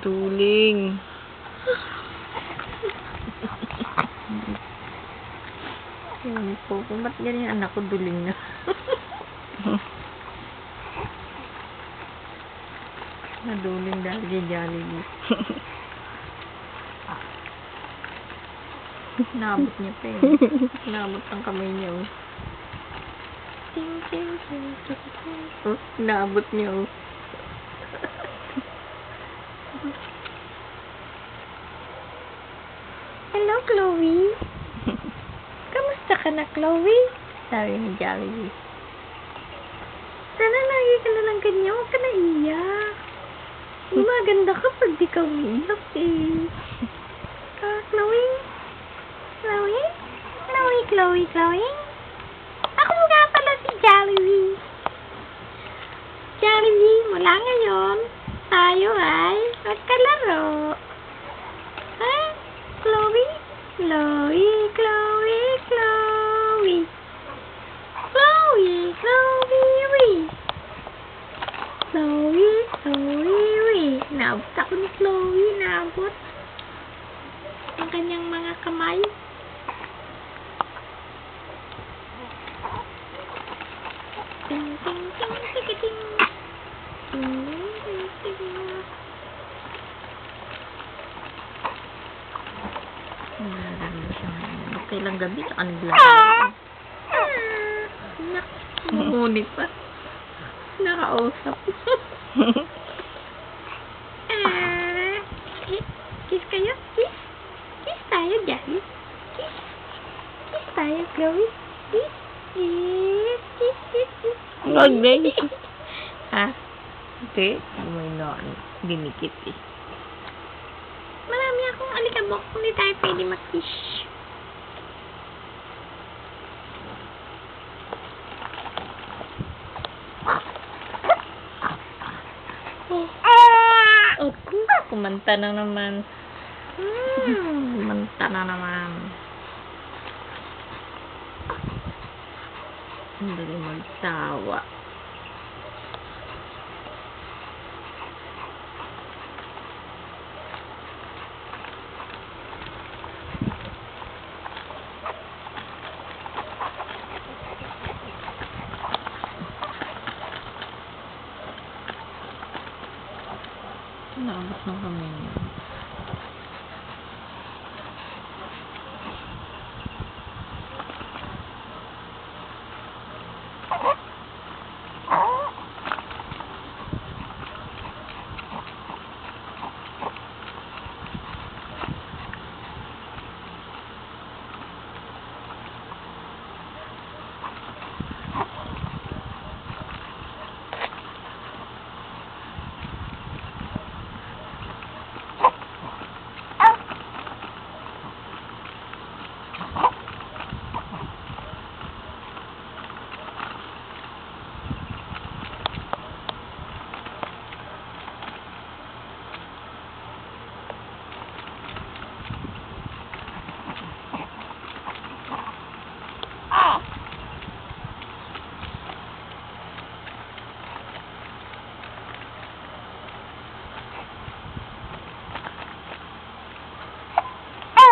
Duling. Yan po. Ba't ganyan anak ko duling na? Naduling dahil kay Jollibee. Naabot niya pa eh. Naabot ang kamay niya oh. Ting, ting, ting, ting, ting. Oh, naabot niya oh. Hello, Chloe. Kamusta ka na, Chloe? Sabi ni Jollibee. Sana lagi ka na lang ganyan. Huwag ka na iyak. Maganda ka pag di ka umiyak eh. Chloe? Chloe? Chloe, Chloe, Chloe? Ako nga pala si Jollibee. Jollibee, mula ngayon, tayo ay magkalaro. Ha? Chloe? Chloe, Chloe, Chloe. Chloe, Chloe, wee. Chloe, Chloe, wee. Naabot ako ni Chloe, naabot. Ang kanyang mga kamay. Ting, ting, ting, tikiting. Ting, ting, ting, ting. Kailang gabi, tsaka naglalaro. Ngunit pa. Nakausap. Kiss kayo? Kiss? Kiss tayo, Jolly. Kiss. Kiss tayo, Chloe. Kiss. Kiss. Kiss. Kiss. Kiss. Nagday. Ha? Hindi. May dinikit eh. Marami akong alikabok. Hindi tayo pwede mag-kiss. Oh, kumanta na naman. Kumanta na naman. Hindi magtawa. Naabot ng kamay niya.